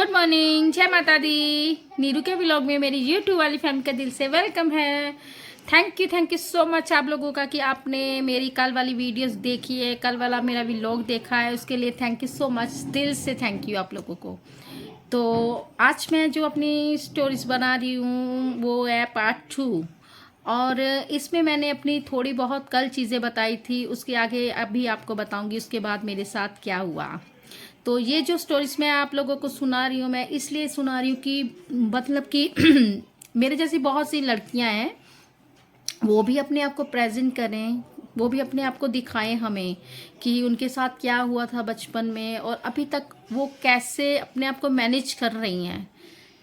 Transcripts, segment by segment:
Good morning, जय माता दी। नीरू के व्लॉग में मेरी यूट्यूब वाली फैमिली का दिल से वेलकम है। थैंक यू सो मच आप लोगों का कि आपने मेरी कल वाली वीडियोस देखी है, कल वाला मेरा व्लॉग देखा है, उसके लिए थैंक यू सो मच, दिल से थैंक यू आप लोगों को। तो आज मैं जो अपनी स्टोरीज बना रही हूँ वो है पार्ट 2। और इसमें मैंने अपनी थोड़ी बहुत कल चीज़ें बताई थी, उसके आगे अभी आपको बताऊंगी उसके बाद मेरे साथ क्या हुआ। तो ये जो स्टोरीज मैं आप लोगों को सुना रही हूँ, मैं इसलिए सुना रही हूँ कि मतलब कि मेरे जैसी बहुत सी लड़कियां हैं, वो भी अपने आप को प्रेजेंट करें, वो भी अपने आप को दिखाएं हमें कि उनके साथ क्या हुआ था बचपन में और अभी तक वो कैसे अपने आप को मैनेज कर रही हैं।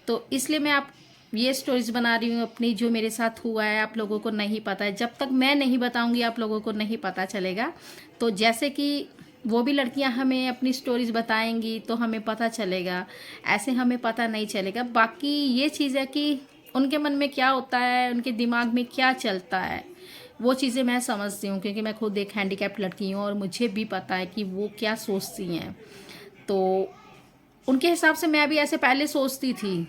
तो इसलिए मैं आप ये स्टोरीज बना रही हूँ अपनी, जो मेरे साथ हुआ है आप लोगों को नहीं पता है। जब तक मैं नहीं बताऊंगी आप लोगों को नहीं पता चलेगा। तो जैसे कि वो भी लड़कियां हमें अपनी स्टोरीज बताएंगी तो हमें पता चलेगा, ऐसे हमें पता नहीं चलेगा। बाकी ये चीज़ है कि उनके मन में क्या होता है, उनके दिमाग में क्या चलता है, वो चीज़ें मैं समझती हूँ, क्योंकि मैं खुद एक हैंडीकैप्ड लड़की हूँ और मुझे भी पता है कि वो क्या सोचती हैं। तो उनके हिसाब से मैं भी ऐसे पहले सोचती थी,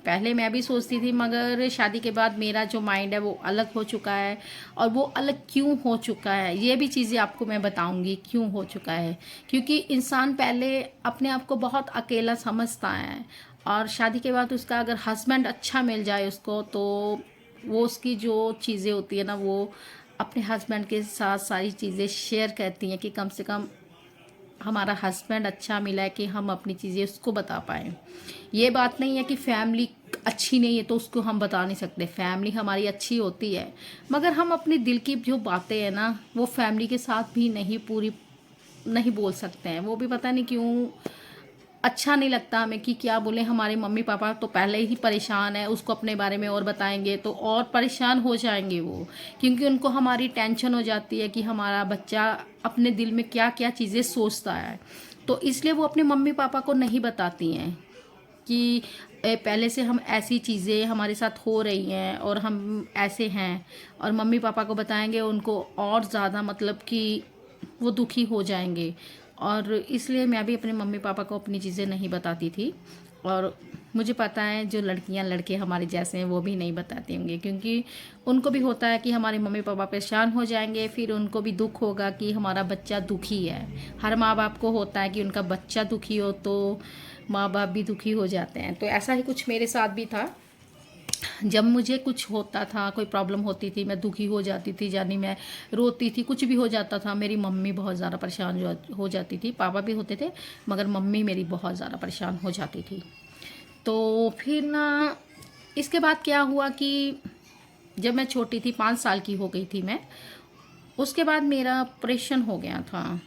पहले मैं भी सोचती थी, मगर शादी के बाद मेरा जो माइंड है वो अलग हो चुका है। और वो अलग क्यों हो चुका है ये भी चीज़ें आपको मैं बताऊंगी क्यों हो चुका है। क्योंकि इंसान पहले अपने आप को बहुत अकेला समझता है, और शादी के बाद उसका अगर हस्बैंड अच्छा मिल जाए उसको, तो वो उसकी जो चीज़ें होती है ना, वो अपने हस्बैंड के साथ सारी चीज़ें शेयर करती हैं कि कम से कम हमारा हस्बैंड अच्छा मिला है कि हम अपनी चीज़ें उसको बता पाएँ। ये बात नहीं है कि फैमिली अच्छी नहीं है तो उसको हम बता नहीं सकते, फैमिली हमारी अच्छी होती है, मगर हम अपने दिल की जो बातें हैं ना वो फैमिली के साथ भी नहीं पूरी नहीं बोल सकते हैं। वो भी पता नहीं क्यों अच्छा नहीं लगता हमें कि क्या बोले। हमारे मम्मी पापा तो पहले ही परेशान है, उसको अपने बारे में और बताएंगे तो और परेशान हो जाएंगे वो, क्योंकि उनको हमारी टेंशन हो जाती है कि हमारा बच्चा अपने दिल में क्या क्या चीज़ें सोचता है। तो इसलिए वो अपने मम्मी पापा को नहीं बताती हैं कि पहले से हम ऐसी चीज़ें हमारे साथ हो रही हैं और हम ऐसे हैं। और मम्मी पापा को बताएंगे उनको और ज़्यादा मतलब कि वो दुखी हो जाएंगे। और इसलिए मैं भी अपने मम्मी पापा को अपनी चीज़ें नहीं बताती थी। और मुझे पता है जो लड़कियां लड़के हमारे जैसे हैं वो भी नहीं बताते होंगे, क्योंकि उनको भी होता है कि हमारे मम्मी पापा परेशान हो जाएंगे, फिर उनको भी दुख होगा कि हमारा बच्चा दुखी है। हर माँ बाप को होता है कि उनका बच्चा दुखी हो तो माँ बाप भी दुखी हो जाते हैं। तो ऐसा ही कुछ मेरे साथ भी था। जब मुझे कुछ होता था, कोई प्रॉब्लम होती थी, मैं दुखी हो जाती थी, यानी मैं रोती थी, कुछ भी हो जाता था, मेरी मम्मी बहुत ज़्यादा परेशान हो जाती थी। पापा भी होते थे मगर मम्मी मेरी बहुत ज़्यादा परेशान हो जाती थी। तो फिर ना इसके बाद क्या हुआ कि जब मैं छोटी थी, 5 साल की हो गई थी मैं, उसके बाद मेरा ऑपरेशन हो गया था।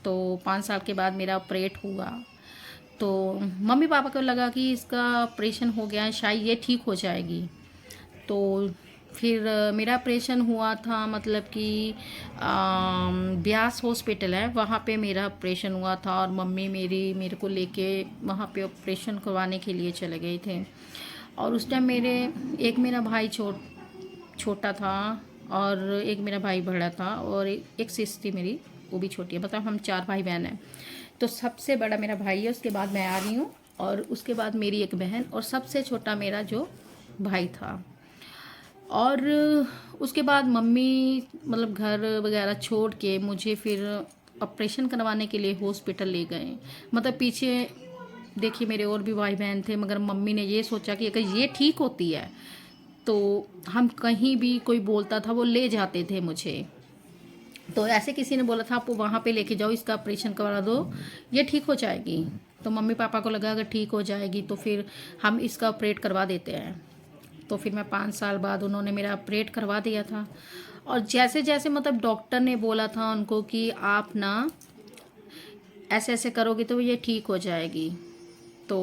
तो 5 साल के बाद मेरा ऑपरेट हुआ। तो मम्मी पापा को लगा कि इसका ऑपरेशन हो गया है, शायद ये ठीक हो जाएगी। तो फिर मेरा ऑपरेशन हुआ था, मतलब कि ब्यास हॉस्पिटल है वहाँ पे मेरा ऑपरेशन हुआ था। और मम्मी मेरे को लेके वहाँ पे ऑपरेशन करवाने के लिए चले गए थे। और उस टाइम मेरा भाई छोटा था, और एक मेरा भाई बड़ा था, और एक सिस थी मेरी, वो भी छोटी है। मतलब हम 4 भाई बहन हैं। तो सबसे बड़ा मेरा भाई है, उसके बाद मैं आ रही हूँ, और उसके बाद मेरी एक बहन, और सबसे छोटा मेरा जो भाई था। और उसके बाद मम्मी मतलब घर वगैरह छोड़ के मुझे फिर ऑपरेशन करवाने के लिए हॉस्पिटल ले गए। मतलब पीछे देखिए मेरे और भी भाई बहन थे, मगर मम्मी ने ये सोचा कि अगर ये ठीक होती है तो हम कहीं भी कोई बोलता था वो ले जाते थे मुझे। तो ऐसे किसी ने बोला था आप वहाँ पे लेके जाओ, इसका ऑपरेशन करवा दो, ये ठीक हो जाएगी। तो मम्मी पापा को लगा अगर ठीक हो जाएगी तो फिर हम इसका ऑपरेट करवा देते हैं। तो फिर मैं 5 साल बाद उन्होंने मेरा ऑपरेट करवा दिया था। और जैसे जैसे मतलब डॉक्टर ने बोला था उनको कि आप ना ऐसे ऐसे करोगे तो ये ठीक हो जाएगी। तो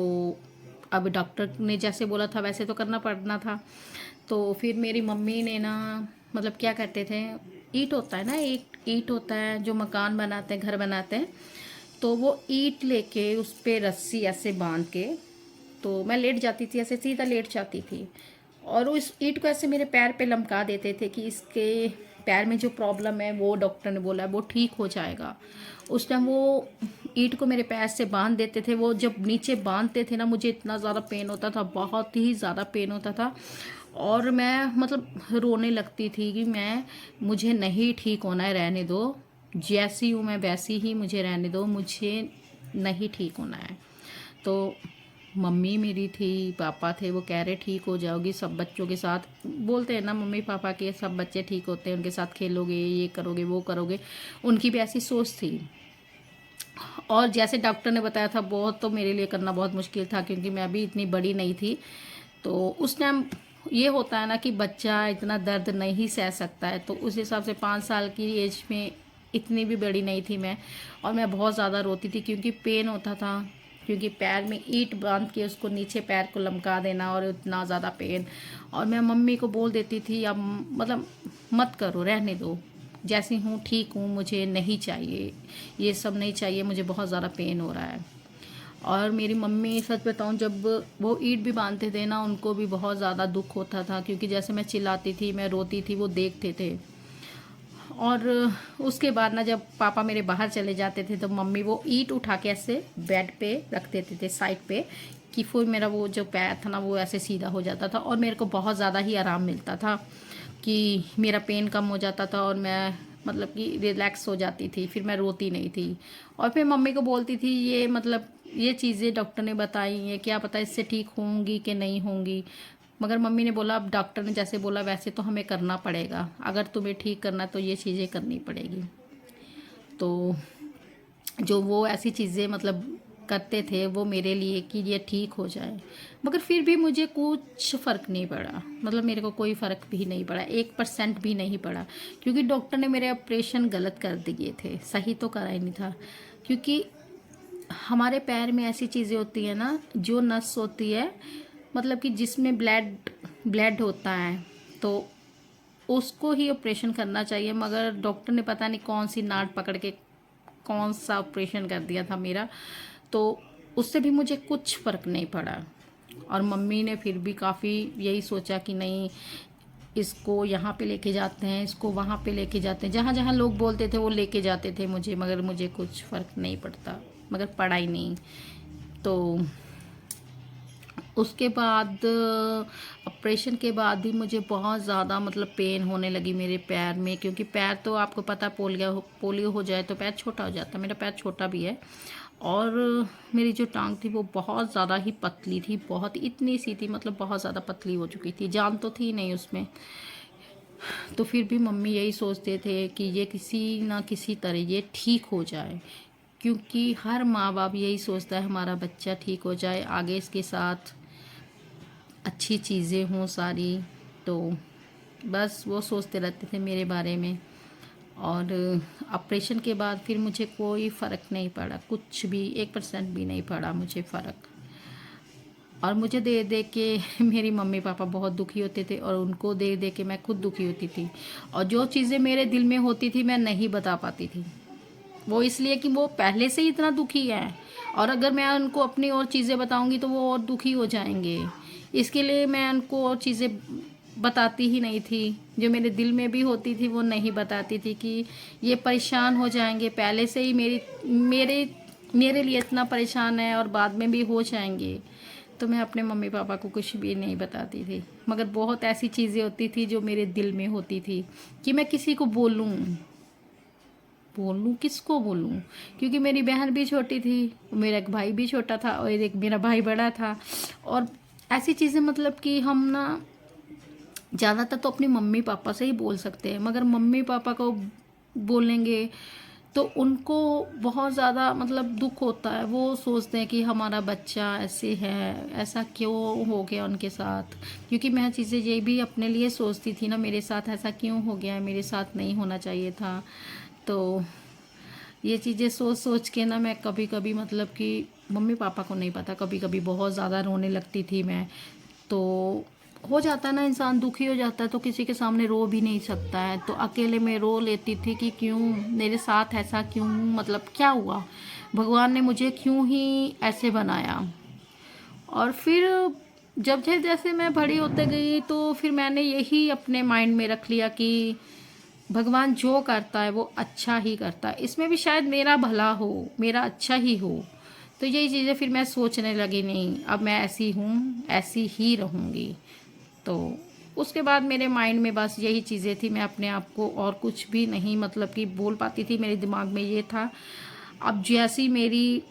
अब डॉक्टर ने जैसे बोला था वैसे तो करना पड़ना था। तो फिर मेरी मम्मी ने ना, मतलब क्या कहते थे, ईंट होता है ना, एक ईंट होता है जो मकान बनाते हैं, घर बनाते हैं, तो वो ईंट लेके उस पर रस्सी ऐसे बांध के, तो मैं लेट जाती थी, ऐसे सीधा लेट जाती थी, और उस ईंट को ऐसे मेरे पैर पे लमका देते थे कि इसके पैर में जो प्रॉब्लम है वो डॉक्टर ने बोला है वो ठीक हो जाएगा। उस टाइम वो ईंट को मेरे पैर से बांध देते थे, वो जब नीचे बांधते थे ना मुझे इतना ज़्यादा पेन होता था, बहुत ही ज़्यादा पेन होता था। और मैं मतलब रोने लगती थी कि मुझे नहीं ठीक होना है, रहने दो, जैसी हूँ मैं वैसी ही मुझे रहने दो, मुझे नहीं ठीक होना है। तो मम्मी मेरी थी, पापा थे, वो कह रहे ठीक हो जाओगी, सब बच्चों के साथ बोलते हैं ना मम्मी पापा के, सब बच्चे ठीक होते हैं, उनके साथ खेलोगे, ये करोगे वो करोगे, उनकी भी ऐसी सोच थी। और जैसे डॉक्टर ने बताया था बहुत, तो मेरे लिए करना बहुत मुश्किल था क्योंकि मैं अभी इतनी बड़ी नहीं थी। तो उस टाइम ये होता है ना कि बच्चा इतना दर्द नहीं सह सकता है, तो उस हिसाब से 5 साल की एज में इतनी भी बड़ी नहीं थी मैं। और मैं बहुत ज़्यादा रोती थी क्योंकि पेन होता था, क्योंकि पैर में ईंट बांध के उसको नीचे पैर को लमका देना और इतना ज़्यादा पेन। और मैं मम्मी को बोल देती थी अब मतलब मत करो, रहने दो, जैसी हूँ ठीक हूँ, मुझे नहीं चाहिए, ये सब नहीं चाहिए, मुझे बहुत ज़्यादा पेन हो रहा है। और मेरी मम्मी सच बताऊँ जब वो ईंट भी बांधते थे ना उनको भी बहुत ज़्यादा दुख होता था, क्योंकि जैसे मैं चिल्लाती थी, मैं रोती थी, वो देखते थे। और उसके बाद ना जब पापा मेरे बाहर चले जाते थे तो मम्मी वो ईंट उठा के ऐसे बेड पे रख देते थे साइड पे, कि फिर मेरा वो जो पैर था ना वो ऐसे सीधा हो जाता था और मेरे को बहुत ज़्यादा ही आराम मिलता था, कि मेरा पेन कम हो जाता था और मैं मतलब कि रिलैक्स हो जाती थी, फिर मैं रोती नहीं थी। और फिर मम्मी को बोलती थी ये मतलब ये चीज़ें डॉक्टर ने बताई हैं, क्या पता इससे ठीक होंगी कि नहीं होंगी। मगर मम्मी ने बोला अब डॉक्टर ने जैसे बोला वैसे तो हमें करना पड़ेगा, अगर तुम्हें ठीक करना तो ये चीज़ें करनी पड़ेगी। तो जो वो ऐसी चीज़ें मतलब करते थे वो मेरे लिए कि ये ठीक हो जाए, मगर फिर भी मुझे कुछ फ़र्क नहीं पड़ा, मतलब मेरे को कोई फ़र्क भी नहीं पड़ा, 1% भी नहीं पड़ा, क्योंकि डॉक्टर ने मेरे ऑपरेशन गलत कर दिए थे, सही तो करा ही नहीं था। क्योंकि हमारे पैर में ऐसी चीज़ें होती हैं ना, जो नस होती है मतलब कि जिसमें ब्लड ब्लड होता है, तो उसको ही ऑपरेशन करना चाहिए, मगर डॉक्टर ने पता नहीं कौन सी नाट पकड़ के कौन सा ऑपरेशन कर दिया था मेरा, तो उससे भी मुझे कुछ फ़र्क नहीं पड़ा। और मम्मी ने फिर भी काफ़ी यही सोचा कि नहीं, इसको यहाँ पे लेके जाते हैं, इसको वहाँ पे लेके जाते हैं, जहाँ जहाँ लोग बोलते थे वो लेके जाते थे मुझे, मगर मुझे कुछ फ़र्क नहीं पड़ता, मगर पड़ा ही नहीं। तो उसके बाद ऑपरेशन के बाद भी मुझे बहुत ज़्यादा मतलब पेन होने लगी मेरे पैर में, क्योंकि पैर तो आपको पता पोलियो हो जाए तो पैर छोटा हो जाता है, मेरा पैर छोटा भी है। और मेरी जो टांग थी वो बहुत ज़्यादा ही पतली थी, बहुत इतनी सी थी, मतलब बहुत ज़्यादा पतली हो चुकी थी, जान तो थी नहीं उसमें। तो फिर भी मम्मी यही सोचते थे कि ये किसी ना किसी तरह ये ठीक हो जाए, क्योंकि हर माँ बाप यही सोचता है हमारा बच्चा ठीक हो जाए, आगे इसके साथ अच्छी चीज़ें हों सारी। तो बस वो सोचते रहते थे मेरे बारे में। और ऑपरेशन के बाद फिर मुझे कोई फ़र्क नहीं पड़ा, कुछ भी 1% भी नहीं पड़ा मुझे फ़र्क। और मुझे देख देख के मेरी मम्मी पापा बहुत दुखी होते थे और उनको देख देख के मैं खुद दुखी होती थी। और जो चीज़ें मेरे दिल में होती थी मैं नहीं बता पाती थी, वो इसलिए कि वो पहले से ही इतना दुखी है, और अगर मैं उनको अपनी और चीज़ें बताऊंगी तो वो और दुखी हो जाएंगे। इसके लिए मैं उनको और चीज़ें बताती ही नहीं थी, जो मेरे दिल में भी होती थी वो नहीं बताती थी, कि ये परेशान हो जाएंगे, पहले से ही मेरे मेरे लिए इतना परेशान है और बाद में भी हो जाएंगे। तो मैं अपने मम्मी पापा को कुछ भी नहीं बताती थी, मगर बहुत ऐसी चीज़ें होती थी जो मेरे दिल में होती थी कि मैं किसी को बोलूँ, किसको बोलूँ, क्योंकि मेरी बहन भी छोटी थी, मेरा एक भाई भी छोटा था और एक मेरा भाई बड़ा था। और ऐसी चीज़ें मतलब कि हम ना ज़्यादातर तो अपनी मम्मी पापा से ही बोल सकते हैं, मगर मम्मी पापा को बोलेंगे तो उनको बहुत ज़्यादा मतलब दुख होता है, वो सोचते हैं कि हमारा बच्चा ऐसे है, ऐसा क्यों हो गया उनके साथ। क्योंकि मैं चीज़ें ये भी अपने लिए सोचती थी ना, मेरे साथ ऐसा क्यों हो गया, मेरे साथ नहीं होना चाहिए था। तो ये चीज़ें सोच सोच के ना मैं कभी कभी मतलब कि मम्मी पापा को नहीं पता, कभी कभी बहुत ज़्यादा रोने लगती थी मैं। तो हो जाता है ना, इंसान दुखी हो जाता है तो किसी के सामने रो भी नहीं सकता है, तो अकेले में रो लेती थी कि क्यों मेरे साथ ऐसा, क्यों मतलब क्या हुआ, भगवान ने मुझे क्यों ही ऐसे बनाया। और फिर जब जैसे जैसे मैं बड़ी होते गई तो फिर मैंने यही अपने माइंड में रख लिया कि भगवान जो करता है वो अच्छा ही करता है, इसमें भी शायद मेरा भला हो, मेरा अच्छा ही हो। तो यही चीज़ें फिर मैं सोचने लगी, नहीं अब मैं ऐसी हूँ, ऐसी ही रहूँगी। तो उसके बाद मेरे माइंड में बस यही चीज़ें थी, मैं अपने आप को और कुछ भी नहीं मतलब कि बोल पाती थी। मेरे दिमाग में ये था, अब जैसी मेरी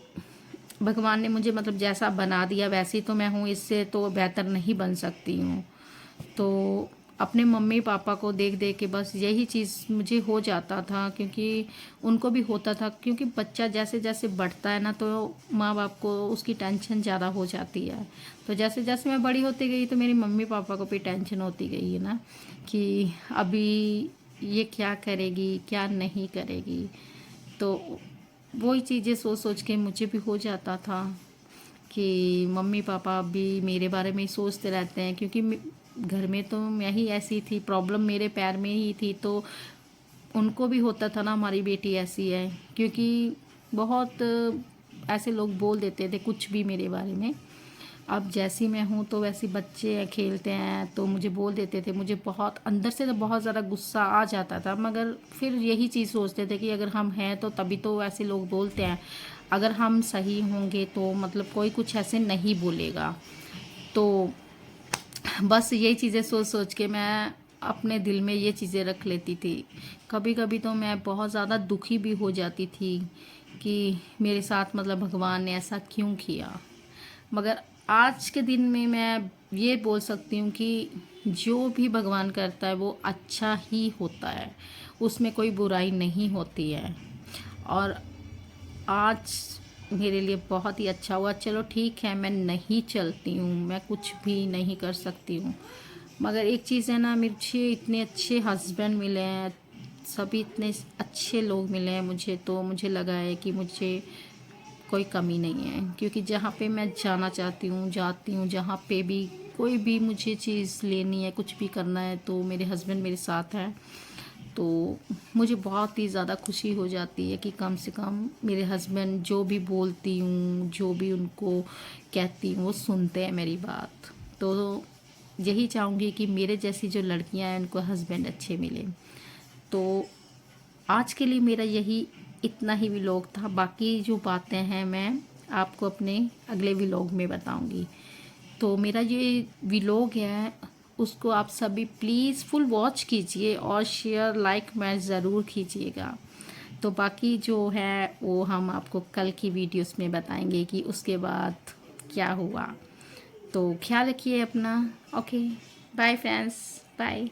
भगवान ने मुझे मतलब जैसा बना दिया वैसी तो मैं हूँ, इससे तो बेहतर नहीं बन सकती हूँ। तो अपने मम्मी पापा को देख देख के बस यही चीज़ मुझे हो जाता था, क्योंकि उनको भी होता था। क्योंकि बच्चा जैसे जैसे बढ़ता है ना, तो माँ बाप को उसकी टेंशन ज़्यादा हो जाती है। तो जैसे जैसे मैं बड़ी होती गई तो मेरी मम्मी पापा को भी टेंशन होती गई है ना, कि अभी ये क्या करेगी क्या नहीं करेगी। तो वही चीज़ें सोच सोच के मुझे भी हो जाता था कि मम्मी पापा भी मेरे बारे में ही सोचते रहते हैं, क्योंकि घर में तो मैं ही ऐसी थी, प्रॉब्लम मेरे पैर में ही थी। तो उनको भी होता था ना हमारी बेटी ऐसी है, क्योंकि बहुत ऐसे लोग बोल देते थे कुछ भी मेरे बारे में। अब जैसी मैं हूँ तो वैसे बच्चे खेलते हैं तो मुझे बोल देते थे, मुझे बहुत अंदर से तो बहुत ज़्यादा गुस्सा आ जाता था। मगर फिर यही चीज़ सोचते थे कि अगर हम हैं तो तभी तो ऐसे लोग बोलते हैं, अगर हम सही होंगे तो मतलब कोई कुछ ऐसे नहीं बोलेगा। तो बस यही चीज़ें सोच सोच के मैं अपने दिल में ये चीज़ें रख लेती थी। कभी कभी तो मैं बहुत ज़्यादा दुखी भी हो जाती थी कि मेरे साथ मतलब भगवान ने ऐसा क्यों किया। मगर आज के दिन में मैं ये बोल सकती हूँ कि जो भी भगवान करता है वो अच्छा ही होता है, उसमें कोई बुराई नहीं होती है। और आज मेरे लिए बहुत ही अच्छा हुआ। चलो ठीक है, मैं नहीं चलती हूँ, मैं कुछ भी नहीं कर सकती हूँ, मगर एक चीज़ है ना, मुझे इतने अच्छे हस्बैंड मिले हैं, सभी इतने अच्छे लोग मिले हैं मुझे। तो मुझे लगा है कि मुझे कोई कमी नहीं है, क्योंकि जहाँ पे मैं जाना चाहती हूँ जाती हूँ, जहाँ पे भी कोई भी मुझे चीज़ लेनी है, कुछ भी करना है, तो मेरे हस्बैंड मेरे साथ हैं। तो मुझे बहुत ही ज़्यादा खुशी हो जाती है कि कम से कम मेरे हस्बैंड जो भी बोलती हूँ, जो भी उनको कहती हूँ, वो सुनते हैं मेरी बात। तो यही चाहूँगी कि मेरे जैसी जो लड़कियाँ हैं उनको हस्बैंड अच्छे मिले। तो आज के लिए मेरा यही इतना ही व्लॉग था। बाकी जो बातें हैं मैं आपको अपने अगले व्लॉग में बताऊंगी। तो मेरा ये व्लॉग है उसको आप सभी प्लीज़ फुल वॉच कीजिए और शेयर लाइक मैं ज़रूर कीजिएगा। तो बाकी जो है वो हम आपको कल की वीडियोस में बताएंगे कि उसके बाद क्या हुआ। तो ख्याल रखिए अपना। Okay, bye friends, bye.